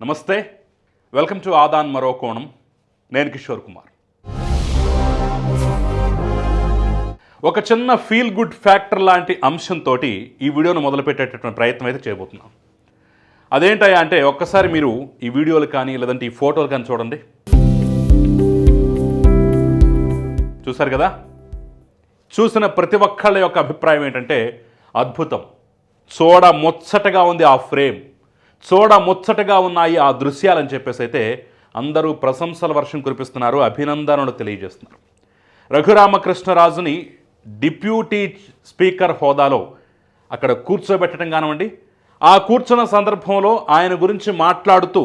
నమస్తే, welcome to Aadan మరో కోణం. నేను కిషోర్ కుమార్. ఒక చిన్న ఫీల్ గుడ్ ఫ్యాక్టర్ లాంటి అంశంతో ఈ వీడియోను మొదలుపెట్టేటటువంటి ప్రయత్నం అయితే చేయబోతున్నాం. అదేంటయ్యా అంటే ఒక్కసారి మీరు ఈ వీడియోలు కానీ లేదంటే ఈ ఫోటోలు కానీ చూడండి. చూసారు కదా? చూసిన ప్రతి ఒక్కళ్ళ యొక్క అభిప్రాయం ఏంటంటే అద్భుతం, చూడ ముచ్చటగా ఉంది ఆ ఫ్రేమ్, చూడ ముచ్చటగా ఉన్నాయి ఆ దృశ్యాలని చెప్పేసి అయితే అందరూ ప్రశంసల వర్షం కురిపిస్తున్నారు, అభినందనలు తెలియజేస్తున్నారు. రఘురామకృష్ణరాజుని డిప్యూటీ స్పీకర్ హోదాలో అక్కడ కూర్చోబెట్టడం కానివ్వండి, ఆ కూర్చున్న సందర్భంలో ఆయన గురించి మాట్లాడుతూ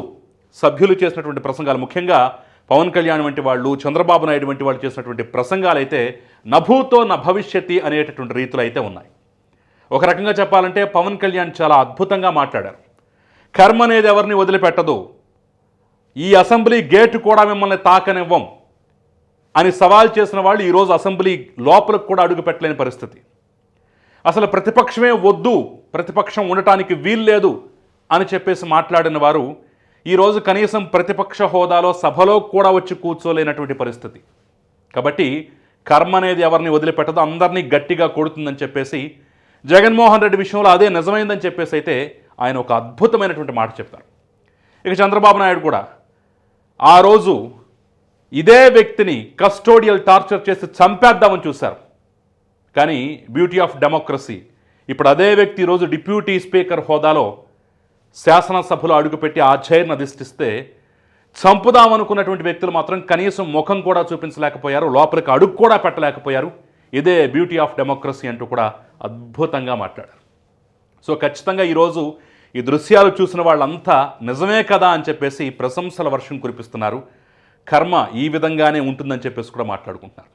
సభ్యులు చేసినటువంటి ప్రసంగాలు, ముఖ్యంగా పవన్ కళ్యాణ్ వంటి వాళ్ళు, చంద్రబాబు నాయుడు వంటి వాళ్ళు చేసినటువంటి ప్రసంగాలు అయితే నభూతో న భవిష్యతి అనేటటువంటి రీతులు అయితే ఉన్నాయి. ఒక రకంగా చెప్పాలంటే పవన్ కళ్యాణ్ చాలా అద్భుతంగా మాట్లాడారు. కర్మ అనేది ఎవరిని వదిలిపెట్టదు, ఈ అసెంబ్లీ గేటు కూడా మిమ్మల్ని తాకనివ్వం అని సవాల్ చేసిన వాళ్ళు ఈరోజు అసెంబ్లీ లోపలికి కూడా అడుగు పెట్టలేని పరిస్థితి. అసలు ప్రతిపక్షమే వద్దు, ప్రతిపక్షం ఉండటానికి వీల్లేదు అని చెప్పేసి మాట్లాడిన వారు ఈరోజు కనీసం ప్రతిపక్ష హోదాలో సభలో కూడా వచ్చి కూర్చోలేనటువంటి పరిస్థితి. కాబట్టి కర్మ అనేది ఎవరిని వదిలిపెట్టదు, అందరినీ గట్టిగా కొడుతుందని చెప్పేసి జగన్మోహన్ రెడ్డి విషయంలో అదే నిజమైందని చెప్పేసి అయితే ఆయన ఒక అద్భుతమైనటువంటి మాట చెప్తారు. ఇక చంద్రబాబు నాయుడు కూడా ఆ రోజు ఇదే వ్యక్తిని కస్టోడియల్ టార్చర్ చేసి చంపేద్దామని చూశారు. కానీ బ్యూటీ ఆఫ్ డెమోక్రసీ, ఇప్పుడు అదే వ్యక్తి ఈరోజు డిప్యూటీ స్పీకర్ హోదాలో శాసనసభలో అడుగుపెట్టి ఆ చైర్ను అధిష్ఠిస్తే చంపుదామనుకున్నటువంటి వ్యక్తులు మాత్రం కనీసం ముఖం కూడా చూపించలేకపోయారు, లోపలికి అడుగు కూడా పెట్టలేకపోయారు. ఇదే బ్యూటీ ఆఫ్ డెమోక్రసీ అంటూ కూడా అద్భుతంగా మాట్లాడారు. సో ఖచ్చితంగా ఈరోజు ఈ దృశ్యాలు చూసిన వాళ్ళంతా నిజమే కదా అని చెప్పేసి ప్రశంసల వర్షం కురిపిస్తున్నారు. కర్మ ఈ విధంగానే ఉంటుందని చెప్పేసి కూడా మాట్లాడుకుంటున్నారు.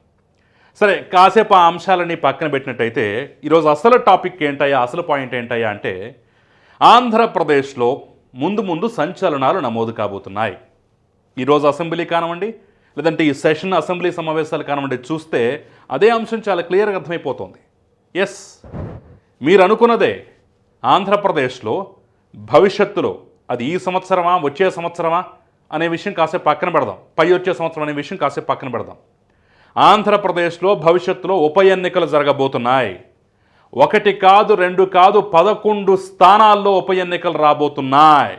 సరే, కాసేపు ఆ అంశాలని పక్కన పెట్టినట్టయితే ఈరోజు అసలు టాపిక్ ఏంటయ్యా, అసలు పాయింట్ ఏంటయ్యా అంటే ఆంధ్రప్రదేశ్లో ముందు సంచలనాలు నమోదు కాబోతున్నాయి. ఈరోజు అసెంబ్లీ కానివ్వండి, లేదంటే ఈ సెషన్ అసెంబ్లీ సమావేశాలు కానివ్వండి, చూస్తే అదే అంశం చాలా క్లియర్గా అర్థమైపోతుంది. ఎస్, మీరు అనుకున్నదే, ఆంధ్రప్రదేశ్లో భవిష్యత్తులో అది ఈ సంవత్సరమా వచ్చే సంవత్సరమా అనే విషయం కాసేపు పక్కన పెడదాం, పై వచ్చే సంవత్సరం అనే విషయం కాసేపు పక్కన పెడదాం. ఆంధ్రప్రదేశ్లో భవిష్యత్తులో ఉప ఎన్నికలు జరగబోతున్నాయి. 1 కాదు 2 కాదు 11 స్థానాల్లో ఉప ఎన్నికలు రాబోతున్నాయి.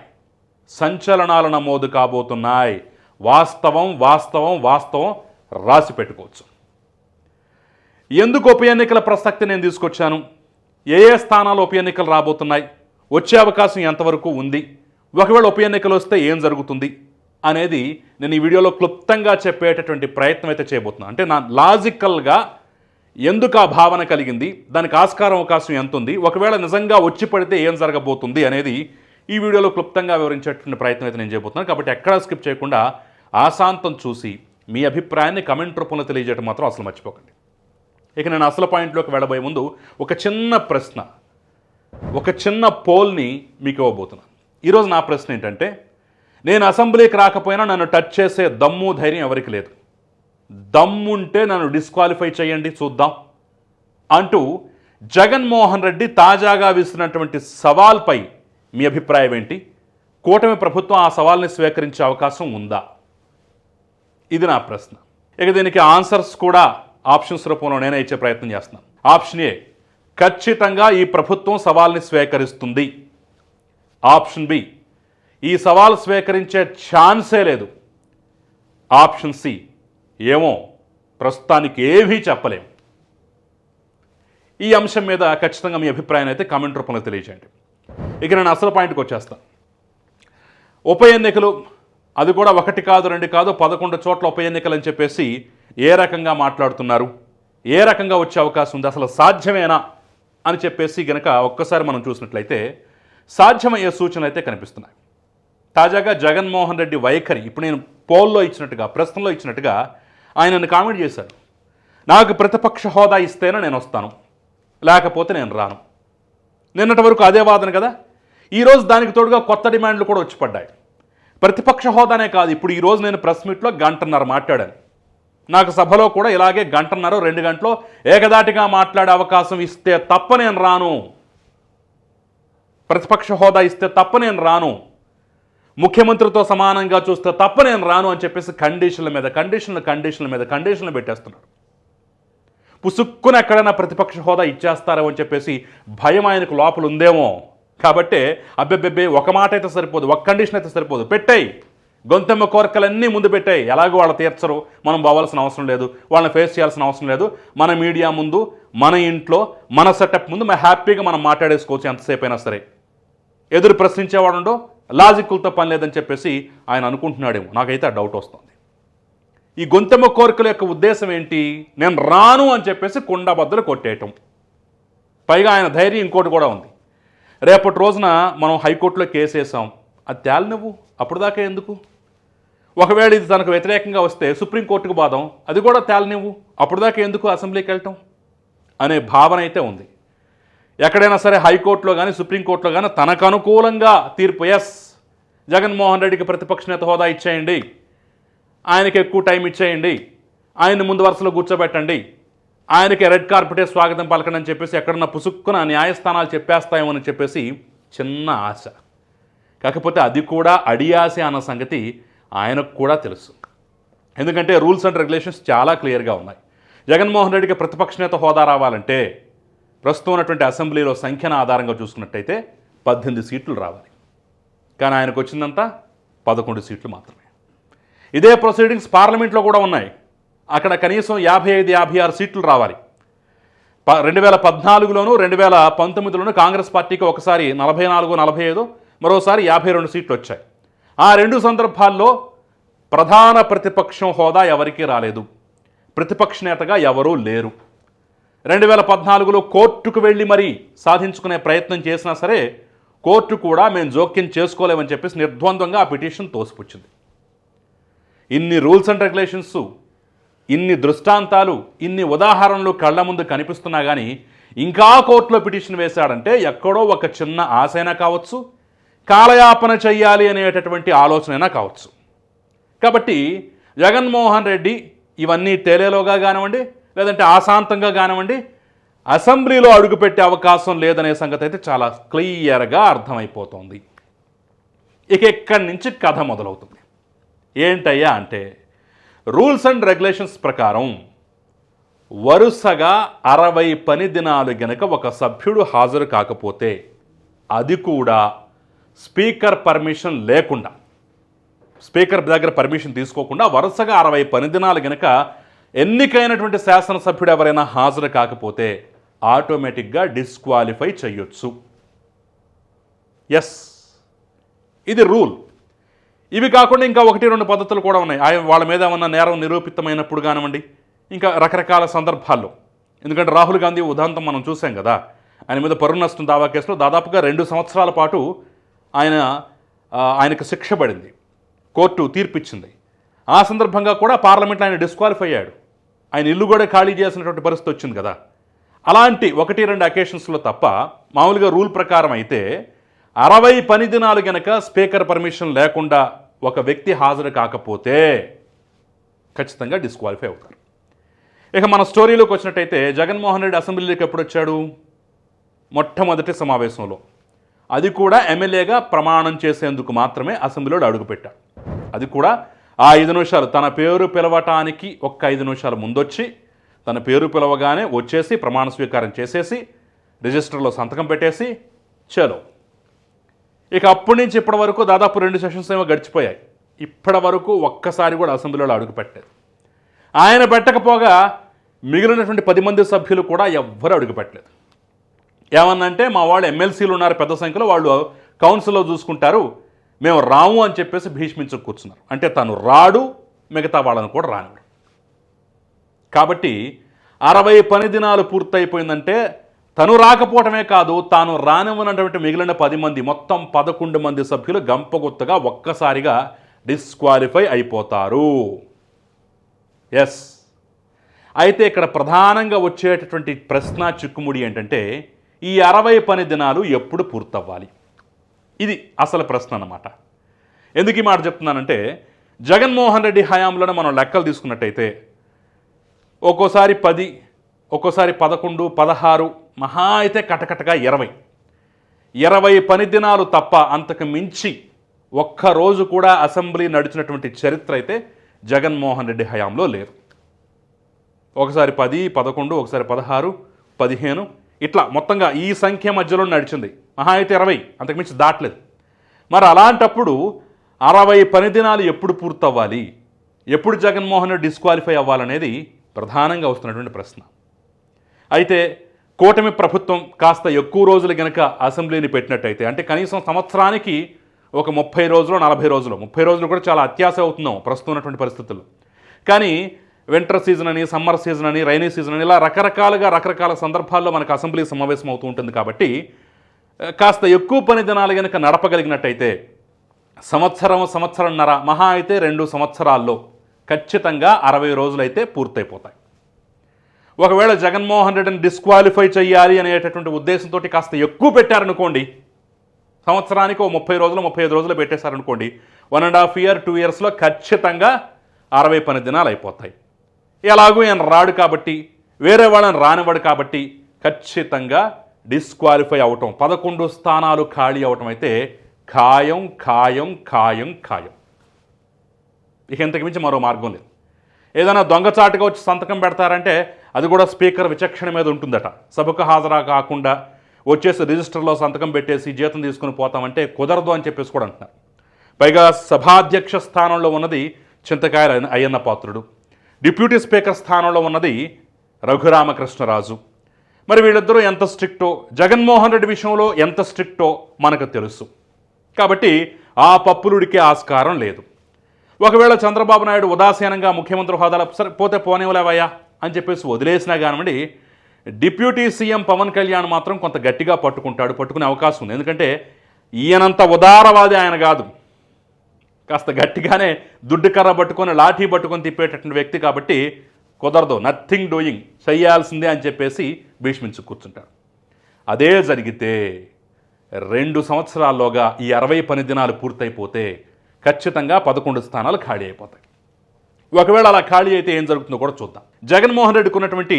సంచలనాలు నమోదు కాబోతున్నాయి. వాస్తవం వాస్తవం వాస్తవం రాసి పెట్టుకోవచ్చు. ఎందుకు ఉప ఎన్నికల ప్రసక్తి నేను తీసుకొచ్చాను, ఏ స్థానాల్లో ఉప ఎన్నికలు రాబోతున్నాయి, వచ్చే అవకాశం ఎంతవరకు ఉంది, ఒకవేళ ఉప ఎన్నికలు వస్తే ఏం జరుగుతుంది అనేది నేను ఈ వీడియోలో క్లుప్తంగా చెప్పేటటువంటి ప్రయత్నం అయితే చేయబోతున్నాను. అంటే నా లాజికల్గా ఎందుకు ఆ భావన కలిగింది, దానికి ఆస్కారం అవకాశం ఎంత ఉంది, ఒకవేళ నిజంగా వచ్చి పడితే ఏం జరగబోతుంది అనేది ఈ వీడియోలో క్లుప్తంగా వివరించేటువంటి ప్రయత్నం అయితే నేను చేయబోతున్నాను. కాబట్టి ఎక్కడా స్కిప్ చేయకుండా ఆశాంతం చూసి మీ అభిప్రాయాన్ని కమెంట్ రూపంలో తెలియజేయడం మాత్రం అసలు మర్చిపోకండి. ఇక నేను అసలు పాయింట్లోకి వెళ్ళబోయే ముందు ఒక చిన్న ప్రశ్న, ఒక చిన్న పోల్ని మీకు ఇవ్వబోతున్నాను. ఈరోజు నా ప్రశ్న ఏంటంటే, నేను అసెంబ్లీకి రాకపోయినా నన్ను టచ్ చేసే దమ్ము ధైర్యం ఎవరికి లేదు, దమ్ముంటే నన్ను డిస్క్వాలిఫై చేయండి చూద్దాం అంటూ జగన్మోహన్ రెడ్డి తాజాగా విసిరినటువంటి సవాల్పై మీ అభిప్రాయం ఏంటి? కూటమి ప్రభుత్వం ఆ సవాల్ని స్వీకరించే అవకాశం ఉందా? ఇది నా ప్రశ్న. ఇక దీనికి ఆన్సర్స్ కూడా ఆప్షన్స్ రూపంలో నేనే ఇచ్చే ప్రయత్నం చేస్తున్నాను. ఆప్షన్ ఏ, ఖచ్చితంగా ఈ ప్రభుత్వం సవాల్ని స్వీకరిస్తుంది. ఆప్షన్ బి, ఈ సవాల్ స్వీకరించే ఛాన్సే లేదు. ఆప్షన్ సి, ఏమో ప్రస్తుతానికి ఏమీ చెప్పలేం. ఈ అంశం మీద ఖచ్చితంగా మీ అభిప్రాయాన్ని అయితే కామెంట్ రూపంలో తెలియజేయండి. ఇక నేను అసలు పాయింట్కి వచ్చేస్తాను. ఉప ఎన్నికలు, అది కూడా 1 కాదు 2 కాదు 11 చోట్ల ఉప ఎన్నికలు అని చెప్పేసి ఏ రకంగా మాట్లాడుతున్నారు, ఏ రకంగా వచ్చే అవకాశం ఉంది, అసలు సాధ్యమేనా అని చెప్పేసి గనక ఒక్కసారి మనం చూసినట్లయితే సాధ్యమయ్యే సూచనలు అయితే కనిపిస్తున్నాయి. తాజాగా జగన్మోహన్ రెడ్డి వైఖరి, ఇప్పుడు నేను పోల్లో ఇచ్చినట్టుగా, ప్రశ్నలో ఇచ్చినట్టుగా ఆయన నన్ను కామెంట్ చేశాడు. నాకు ప్రతిపక్ష హోదా ఇస్తేనే నేను వస్తాను, లేకపోతే నేను రాను. నిన్నటి వరకు అదే వాదన కదా. ఈరోజు దానికి తోడుగా కొత్త డిమాండ్లు కూడా వచ్చి పడ్డాయి. ప్రతిపక్ష హోదానే కాదు, ఇప్పుడు ఈరోజు నేను ప్రెస్ మీట్లో 1.5 గంటలు మాట్లాడాను. నాకు సభలో కూడా ఇలాగే 1.5 గంటలు 2 గంటలు ఏకదాటిగా మాట్లాడే అవకాశం ఇస్తే తప్ప నేను రాను, ప్రతిపక్ష హోదా ఇస్తే తప్ప నేను రాను. ముఖ్యమంత్రితో సమానంగా చూస్తే తప్ప నేను రాను అని చెప్పేసి కండిషన్లు పెట్టేస్తున్నారు. పుసుక్కున ఎక్కడైనా ప్రతిపక్ష హోదా ఇచ్చేస్తారో అని చెప్పేసి భయం ఆయనకు లోపల ఉందేమో. కాబట్టే అబ్బెబ్బెబ్బే ఒక మాట అయితే సరిపోదు, ఒక కండిషన్ అయితే సరిపోదు, పెట్టాయి గొంతెమ్మ కోరికలన్నీ ముందు పెట్టాయి. ఎలాగో వాళ్ళు తీర్చరు, మనం పోవాల్సిన అవసరం లేదు, వాళ్ళని ఫేస్ చేయాల్సిన అవసరం లేదు, మన మీడియా ముందు, మన ఇంట్లో, మన సెటప్ ముందు హ్యాపీగా మనం మాట్లాడేసుకోవచ్చు ఎంతసేపు అయినా సరే. ఎదురు ప్రశ్నించేవాడుండో, లాజిక్లతో పని లేదని చెప్పేసి ఆయన అనుకుంటున్నాడేమో. నాకైతే ఆ డౌట్ వస్తుంది. ఈ గొంతెమ్మ కోరికల యొక్క ఉద్దేశం ఏంటి? నేను రాను అని చెప్పేసి కుండబద్దలు కొట్టేయటం. పైగా ఆయన ధైర్యం ఇంకోటి కూడా ఉంది. రేపటి రోజున మనం హైకోర్టులో కేసు వేసాం, అది తేలి నువ్వు అప్పుడు దాకా ఎందుకు? ఒకవేళ ఇది తనకు వ్యతిరేకంగా వస్తే సుప్రీంకోర్టుకు బాధం, అది కూడా తేలి నువ్వు అప్పుడు దాకా ఎందుకు అసెంబ్లీకి వెళ్ళటం అనే భావన అయితే ఉంది. ఎక్కడైనా సరే హైకోర్టులో కానీ సుప్రీంకోర్టులో కానీ తనకు అనుకూలంగా తీర్పు, ఎస్ జగన్మోహన్ రెడ్డికి ప్రతిపక్ష నేత హోదా ఇచ్చేయండి, ఆయనకి ఎక్కువ టైం ఇచ్చేయండి, ఆయన్ని ముందు వరుసలో కూర్చోబెట్టండి, ఆయనకి రెడ్ కార్పెటే స్వాగతం పలకండి అని చెప్పేసి ఎక్కడన్నా పుసుక్కున న్యాయస్థానాలు చెప్పేస్తాయేమని చెప్పేసి చిన్న ఆశ. కాకపోతే అది కూడా అడియాస అన్న సంగతి ఆయనకు కూడా తెలుసు. ఎందుకంటే రూల్స్ అండ్ రెగ్యులేషన్స్ చాలా క్లియర్గా ఉన్నాయి. జగన్మోహన్ రెడ్డికి ప్రతిపక్ష నేత హోదా రావాలంటే ప్రస్తుతం ఉన్నటువంటి అసెంబ్లీలో సంఖ్యను ఆధారంగా చూసుకున్నట్టయితే 18 సీట్లు రావాలి. కానీ ఆయనకు వచ్చిందంతా 11 సీట్లు మాత్రమే. ఇదే ప్రొసీడింగ్స్ పార్లమెంట్లో కూడా ఉన్నాయి. అక్కడ కనీసం 55-56 సీట్లు రావాలి. 2014లోను 2019లోను కాంగ్రెస్ పార్టీకి ఒకసారి 44-45, మరోసారి 52 సీట్లు వచ్చాయి. ఆ రెండు సందర్భాల్లో ప్రధాన ప్రతిపక్షం హోదా ఎవరికీ రాలేదు, ప్రతిపక్ష నేతగా ఎవరూ లేరు. 2014లో కోర్టుకు వెళ్ళి మరీ సాధించుకునే ప్రయత్నం చేసినా సరే కోర్టు కూడా మేము జోక్యం చేసుకోలేమని చెప్పేసి నిర్ద్వంద్వంగా ఆ పిటిషన్ తోసిపుచ్చింది. ఇన్ని రూల్స్ అండ్ రెగ్యులేషన్స్, ఇన్ని దృష్టాంతాలు, ఇన్ని ఉదాహరణలు కళ్ళ ముందు కనిపిస్తున్నా కానీ ఇంకా కోర్టులో పిటిషన్ వేశాడంటే ఎక్కడో ఒక చిన్న ఆశైనా కావచ్చు, కాలయాపన చెయ్యాలి అనేటటువంటి ఆలోచనైనా కావచ్చు. కాబట్టి జగన్మోహన్ రెడ్డి ఇవన్నీ తేలేలోగా కానివ్వండి, లేదంటే ఆశాంతంగా కానివ్వండి, అసెంబ్లీలో అడుగుపెట్టే అవకాశం లేదనే సంగతి అయితే చాలా క్లియర్గా అర్థమైపోతుంది. ఇక ఇక్కడి నుంచి కథ మొదలవుతుంది. ఏంటయ్యా అంటే, రూల్స్ అండ్ రెగ్యులేషన్స్ ప్రకారం వరుసగా 60 పని దినాలు గనక ఒక సభ్యుడు హాజరు కాకపోతే, అది కూడా స్పీకర్ పర్మిషన్ లేకుండా, స్పీకర్ దగ్గర పర్మిషన్ తీసుకోకుండా వరుసగా 60 పని దినాలు గనక ఎన్నికైనటువంటి శాసనసభ్యుడు ఎవరైనా హాజరు కాకపోతే ఆటోమేటిక్గా డిస్క్వాలిఫై చేయొచ్చు. ఎస్, ఇది రూల్. ఇవి కాకుండా ఇంకా 1-2 పద్ధతులు కూడా ఉన్నాయి. వాళ్ళ మీద ఏమన్నా నేరం నిరూపితమైనప్పుడు కానివ్వండి, ఇంకా రకరకాల సందర్భాల్లో. ఎందుకంటే రాహుల్ గాంధీ ఉదాంతం మనం చూసాం కదా, ఆయన మీద పరువు నష్టం దావా కేసులో దాదాపుగా 2 సంవత్సరాల పాటు ఆయనకు శిక్ష పడింది, కోర్టు తీర్పిచ్చింది. ఆ సందర్భంగా కూడా పార్లమెంట్లో ఆయన డిస్క్వాలిఫై అయ్యాడు, ఆయన ఇల్లు కూడా ఖాళీ చేయాల్సినటువంటి పరిస్థితి వచ్చింది కదా. అలాంటి 1-2 అకేషన్స్లో తప్ప మామూలుగా రూల్ ప్రకారం అయితే 60 పని దినాలు గనక స్పీకర్ పర్మిషన్ లేకుండా ఒక వ్యక్తి హాజరు కాకపోతే ఖచ్చితంగా డిస్క్వాలిఫై అవుతారు. ఇక మన స్టోరీలోకి వచ్చినట్టయితే జగన్మోహన్ రెడ్డి అసెంబ్లీలోకి ఎప్పుడు వచ్చాడు? మొట్టమొదటి సమావేశంలో, అది కూడా ఎమ్మెల్యేగా ప్రమాణం చేసేందుకు మాత్రమే అసెంబ్లీలో అడుగుపెట్టాడు. అది కూడా ఆ 5 నిమిషాలు తన పేరు పిలవటానికి 5 నిమిషాలు ముందొచ్చి, తన పేరు పిలవగానే వచ్చేసి ప్రమాణ స్వీకారం చేసేసి రిజిస్టర్లో సంతకం పెట్టేసి చలో. ఇక అప్పటి నుంచి ఇప్పటి వరకు దాదాపు 2 సెషన్స్ ఏమో గడిచిపోయాయి. ఇప్పటి వరకు ఒక్కసారి కూడా అసెంబ్లీలో అడుగు పెట్టలేదు. ఆయన పెట్టకపోగా మిగిలినటువంటి 10 మంది సభ్యులు కూడా ఎవ్వరూ అడుగు పెట్టలేదు. ఏమన్నంటే మా వాళ్ళు ఎమ్మెల్సీలు ఉన్నారు పెద్ద సంఖ్యలో, వాళ్ళు కౌన్సిల్లో చూసుకుంటారు, మేము రాము అని చెప్పేసి భీష్మించు కూర్చున్నారు. అంటే తను రాడు, మిగతా వాళ్ళని కూడా రానివ్వడు. కాబట్టి 60 పని దినాలు పూర్తయిపోయిందంటే తను రాకపోవటమే కాదు, తాను రానివ్వనటువంటి మిగిలిన 10 మంది, మొత్తం 11 మంది సభ్యులు గంపగుత్తగా ఒక్కసారిగా డిస్క్వాలిఫై అయిపోతారు. ఎస్, అయితే ఇక్కడ ప్రధానంగా వచ్చేటటువంటి ప్రశ్న చిక్కుముడి ఏంటంటే, ఈ 60 పని దినాలు ఎప్పుడు పూర్తవ్వాలి? ఇది అసలు ప్రశ్న అన్నమాట. ఎందుకు ఈ మాట చెప్తున్నానంటే, జగన్మోహన్ రెడ్డి హయాంలోనే మనం లెక్కలు తీసుకున్నట్టయితే ఒక్కోసారి 10, ఒక్కోసారి 11, 16, మహా అయితే కటకటగా 20 పని దినాలు తప్ప అంతకు మించి ఒక్కరోజు కూడా అసెంబ్లీ నడిచినటువంటి చరిత్ర అయితే జగన్మోహన్ రెడ్డి హయాంలో లేదు. ఒకసారి 10, 11, ఒకసారి 16, 15 ఇట్లా మొత్తంగా ఈ సంఖ్య మధ్యలో నడిచింది. మహా అయితే 20, అంతకుమించి దాటలేదు. మరి అలాంటప్పుడు 60 పని దినాలు ఎప్పుడు పూర్తవ్వాలి, ఎప్పుడు జగన్మోహన్ రెడ్డి డిస్క్వాలిఫై అవ్వాలనేది ప్రధానంగా వస్తున్నటువంటి ప్రశ్న. అయితే కూటమి ప్రభుత్వం కాస్త ఎక్కువ రోజులు గనక అసెంబ్లీని పెట్టినట్టయితే, అంటే కనీసం సంవత్సరానికి ఒక 30 రోజులు 40 రోజులు 30 రోజులు కూడా చాలా అత్యాశ అవుతున్నాం ప్రస్తుతం ఉన్నటువంటి పరిస్థితుల్లో. కానీ వింటర్ సీజన్ అని, సమ్మర్ సీజన్ అని, రైనీ సీజన్ అని, ఇలా రకరకాల సందర్భాల్లో మనకు అసెంబ్లీ సమావేశం అవుతూ ఉంటుంది. కాబట్టి కాస్త ఎక్కువ పని దినాలు కనుక నడపగలిగినట్టయితే సంవత్సరంన్నర, మహా అయితే 2 సంవత్సరాల్లో ఖచ్చితంగా 60 రోజులైతే పూర్తయిపోతాయి. ఒకవేళ జగన్మోహన్ రెడ్డిని డిస్క్వాలిఫై చేయాలి అనేటటువంటి ఉద్దేశంతో కాస్త ఎక్కువ పెట్టారనుకోండి, సంవత్సరానికి 30 రోజులు 35 రోజులు పెట్టేశారనుకోండి, 1.5 year 2 yearsలో ఖచ్చితంగా 60 పని దినాలు అయిపోతాయి. ఎలాగూ ఆయన రాడు కాబట్టి, వేరే వాళ్ళని రానివాడు కాబట్టి ఖచ్చితంగా డిస్క్వాలిఫై అవటం, 11 స్థానాలు ఖాళీ అవటం అయితే ఖాయం ఖాయం ఖాయం ఖాయం. ఇక ఇంతకు మించి మరో మార్గం లేదు. ఏదైనా దొంగచాటుగా వచ్చి సంతకం పెడతారంటే అది కూడా స్పీకర్ విచక్షణ మీద ఉంటుందట. సభకు హాజరా కాకుండా వచ్చేసి రిజిస్టర్లో సంతకం పెట్టేసి జీతం తీసుకుని పోతామంటే కుదరదు అని చెప్పేసి కూడా అంటున్నారు. పైగా సభాధ్యక్ష స్థానంలో ఉన్నది చింతకాయల అయ్యన్న పాత్రుడు, డిప్యూటీ స్పీకర్ స్థానంలో ఉన్నది రఘురామకృష్ణరాజు. మరి వీళ్ళిద్దరూ ఎంత స్ట్రిక్టో, జగన్మోహన్ రెడ్డి విషయంలో ఎంత స్ట్రిక్టో మనకు తెలుసు. కాబట్టి ఆ పప్పులుడికే ఆస్కారం లేదు. ఒకవేళ చంద్రబాబు నాయుడు ఉదాసీనంగా ముఖ్యమంత్రి హోదాలో సరే పోతే పోనేవలేవయ్యా అని చెప్పేసి వదిలేసినా కానివ్వండి, డిప్యూటీ సీఎం పవన్ కళ్యాణ్ మాత్రం కొంత గట్టిగా పట్టుకునే అవకాశం ఉంది. ఎందుకంటే ఈయనంత ఉదారవాది ఆయన కాదు, కాస్త గట్టిగానే దుడ్డు కర్ర పట్టుకొని లాఠీ పట్టుకొని తిప్పేటటువంటి వ్యక్తి. కాబట్టి కుదరదు, నథింగ్ డూయింగ్, చేయాల్సిందే అని చెప్పేసి భీష్మించి కూర్చుంటారు. అదే జరిగితే 2 సంవత్సరాల్లోగా ఈ 60 పని దినాలు పూర్తయిపోతే ఖచ్చితంగా 11 స్థానాలు ఖాళీ అయిపోతాయి. ఒకవేళ అలా ఖాళీ అయితే ఏం జరుగుతుందో కూడా చూద్దాం. జగన్మోహన్ రెడ్డికి ఉన్నటువంటి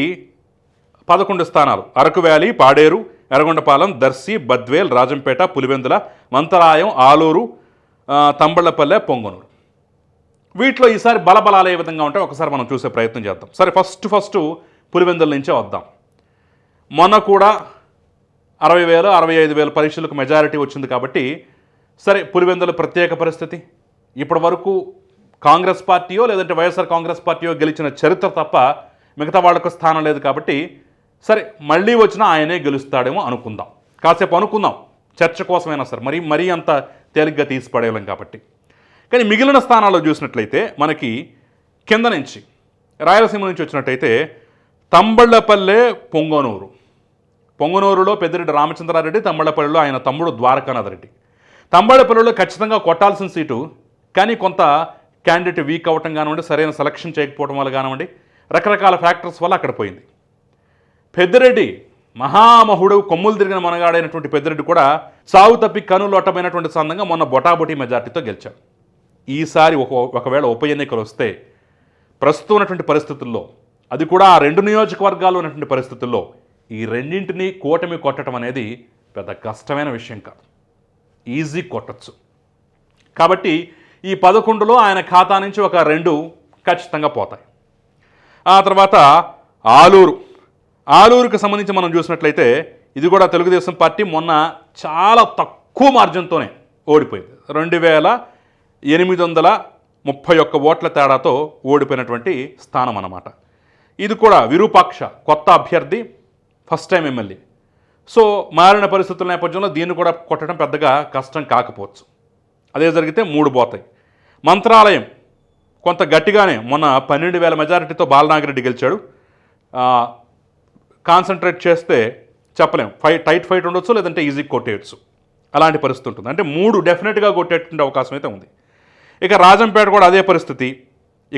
11 స్థానాలు అరకు వ్యాలీ, పాడేరు, ఎర్రగొండపాలెం, దర్శి, బద్వేల్, రాజంపేట, పులివెందుల, మంతరాయం, ఆలూరు, తంబళ్లపల్లె, పొంగనూరు. వీటిలో ఈసారి బలబలాలు ఏ విధంగా ఉంటే ఒకసారి మనం చూసే ప్రయత్నం చేద్దాం. సరే, ఫస్ట్ పులివెందుల నుంచే వద్దాం. మొన్న కూడా 60,000 65,000 పరీక్షలకు మెజారిటీ వచ్చింది. కాబట్టి సరే, పులివెందుల ప్రత్యేక పరిస్థితి. ఇప్పటి వరకు కాంగ్రెస్ పార్టీయో లేదంటే వైఎస్ఆర్ కాంగ్రెస్ పార్టీయో గెలిచిన చరిత్ర తప్ప మిగతా వాళ్ళకు స్థానం లేదు. కాబట్టి సరే, మళ్ళీ వచ్చినా ఆయనే గెలుస్తాడేమో అనుకుందాం, కాసేపు అనుకుందాం, చర్చ కోసమైనా సరే. మరీ అంత తేలిగ్గా తీసి పడేయలేం కాబట్టి. కానీ మిగిలిన స్థానాల్లో చూసినట్లయితే మనకి కింద నుంచి రాయలసీమ నుంచి వచ్చినట్టయితే తంబళ్లపల్లె, పొంగనూరులో పెద్దిరెడ్డి రామచంద్రారెడ్డి, తంబళ్లపల్లిలో ఆయన తమ్ముడు ద్వారకానాథ్ రెడ్డి. తంబళ్లపల్లిలో ఖచ్చితంగా కొట్టాల్సిన సీటు, కానీ కొంత క్యాండిడేట్ వీక్ అవ్వటం కానివ్వండి, సరైన సెలక్షన్ చేయకపోవడం వల్ల కానివ్వండి, రకరకాల ఫ్యాక్టర్స్ వల్ల అక్కడ పోయింది. పెద్దిరెడ్డి మహామహుడు, కొమ్ములు తిరిగిన మనగాడైనటువంటి పెద్దిరెడ్డి కూడా సాగు తప్పి కనులొట్టమైనటువంటి సందంగా మొన్న బొటాబొటీ మెజార్టీతో గెలిచాడు. ఈసారి ఒకవేళ ఉప ఎన్నికలు వస్తే ప్రస్తుతం ఉన్నటువంటి పరిస్థితుల్లో, అది కూడా ఆ 2 నియోజకవర్గాల్లో ఉన్నటువంటి పరిస్థితుల్లో ఈ రెండింటినీ కూటమి కొట్టడం అనేది పెద్ద కష్టమైన విషయం కాదు, ఈజీ కొట్టచ్చు. కాబట్టి ఈ 11లో ఆయన ఖాతా నుంచి ఒక 2 ఖచ్చితంగా పోతాయి. ఆ తర్వాత ఆలూరుకి సంబంధించి మనం చూసినట్లయితే ఇది కూడా తెలుగుదేశం పార్టీ మొన్న చాలా తక్కువ మార్జిన్తోనే ఓడిపోయింది. 2,831 ఓట్ల తేడాతో ఓడిపోయినటువంటి స్థానం అన్నమాట. ఇది కూడా విరూపాక్ష కొత్త అభ్యర్థి, ఫస్ట్ టైం ఎమ్మెల్యే. సో మారిన పరిస్థితుల నేపథ్యంలో దీన్ని కూడా కొట్టడం పెద్దగా కష్టం కాకపోవచ్చు. అదే జరిగితే 3 పోతాయి. మంత్రాలయం కొంత గట్టిగానే మొన్న 12,000 మెజారిటీతో బాలనాగిరెడ్డి గెలిచాడు. కాన్సన్ట్రేట్ చేస్తే చెప్పలేం, టైట్ ఫైట్ ఉండొచ్చు, లేదంటే ఈజీ కొట్టేయచ్చు, అలాంటి పరిస్థితి ఉంటుంది. అంటే 3 డెఫినెట్గా కొట్టేటువంటి అవకాశం అయితే ఉంది. ఇక రాజంపేట కూడా అదే పరిస్థితి.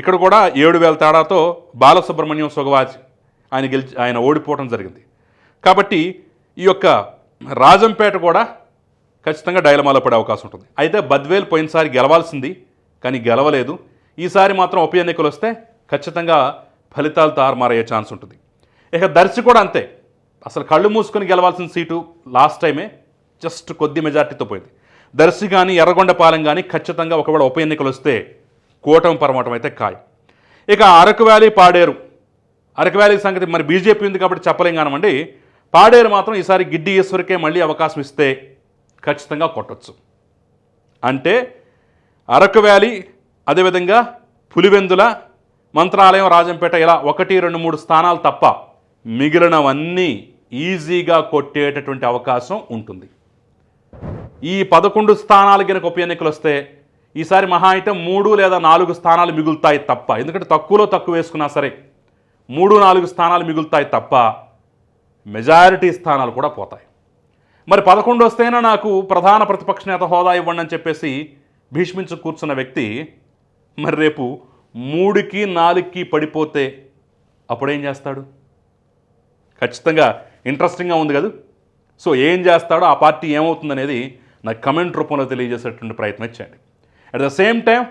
ఇక్కడ కూడా 7,000 తేడాతో బాలసుబ్రహ్మణ్యం సుగవాజ్ ఆయన ఓడిపోవడం జరిగింది. కాబట్టి ఈ యొక్క రాజంపేట కూడా ఖచ్చితంగా డైలమాలో పడే అవకాశం ఉంటుంది. అయితే బద్వేల్ పోయినసారి గెలవాల్సింది కానీ గెలవలేదు. ఈసారి మాత్రం ఉప ఎన్నికలు వస్తే ఖచ్చితంగా ఫలితాలు తారుమారయ్యే ఛాన్స్ ఉంటుంది. ఇక దర్శి కూడా అంతే, అసలు కళ్ళు మూసుకొని గెలవాల్సిన సీటు లాస్ట్ టైమే జస్ట్ కొద్ది మెజార్టీతో పోయింది. దర్శి కానీ ఎర్రగొండపాలెం కానీ ఖచ్చితంగా ఒకవేళ ఉప ఎన్నికలు వస్తే కూటమి పరమటం అయితే ఖాయం. ఇక అరకు వ్యాలీ, పాడేరు, అరకు వ్యాలీ సంగతి మరి బీజేపీ ఉంది కాబట్టి చెప్పలేం కానివ్వండి. పాడేరు మాత్రం ఈసారి గిడ్డి ఈశ్వరికే మళ్ళీ అవకాశం ఇస్తే ఖచ్చితంగా కొట్టచ్చు. అంటే అరకు వ్యాలీ, అదేవిధంగా పులివెందుల, మంత్రాలయం, రాజంపేట ఇలా 1, 2, 3 స్థానాలు తప్ప మిగిలినవన్నీ ఈజీగా కొట్టేటటువంటి అవకాశం ఉంటుంది. ఈ 11 స్థానాలు కనుక ఉప ఎన్నికలు వస్తే ఈసారి మహా అయితే 3 లేదా 4 స్థానాలు మిగులుతాయి తప్ప, ఎందుకంటే తక్కువలో తక్కువ వేసుకున్నా సరే 3, 4 స్థానాలు మిగులుతాయి తప్ప మెజారిటీ స్థానాలు కూడా పోతాయి. మరి 11 వస్తేనే నాకు ప్రధాన ప్రతిపక్ష నేత హోదా ఇవ్వండి అని చెప్పేసి భీష్మించు కూర్చున్న వ్యక్తి మరి రేపు 3కి 4కి పడిపోతే అప్పుడేం చేస్తాడు? ఖచ్చితంగా ఇంట్రెస్టింగ్గా ఉంది కదా. సో ఏం చేస్తాడో, ఆ పార్టీ ఏమవుతుందనేది నాకు కమెంట్ రూపంలో తెలియజేసేటువంటి ప్రయత్నం చేయండి. అట్ ద సేమ్ టైం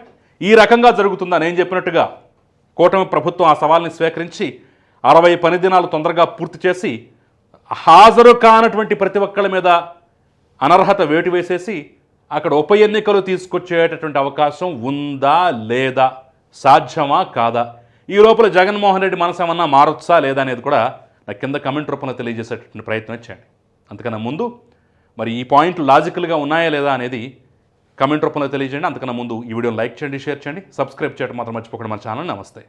ఈ రకంగా జరుగుతుందా? నేను చెప్పినట్టుగా కూటమి ప్రభుత్వం ఆ సవాల్ని స్వీకరించి 60 పని దినాలు తొందరగా పూర్తి చేసి హాజరు కానటువంటి ప్రతి ఒక్కళ్ళ మీద అనర్హత వేటు వేసేసి అక్కడ ఉప ఎన్నికలు తీసుకొచ్చేటటువంటి అవకాశం ఉందా లేదా, సాధ్యమా కాదా, ఈ లోపల జగన్మోహన్ రెడ్డి మనసు ఏమన్నా మారొచ్చా లేదా అనేది కూడా నాకు కింద కమెంట్ రూపంలో తెలియజేసేటటువంటి ప్రయత్నం చేయండి. అంతకన్నా ముందు మరి ఈ పాయింట్లు లాజికల్గా ఉన్నాయా లేదా అనేది కమెంట్ రూపంలో తెలియజేయండి. అంతకన్నా ముందు ఈ వీడియోని లైక్ చేయండి, షేర్ చేయండి, సబ్స్క్రైబ్ చేయడం మాత్రం మర్చిపోకండి మన ఛానల్. నమస్తే.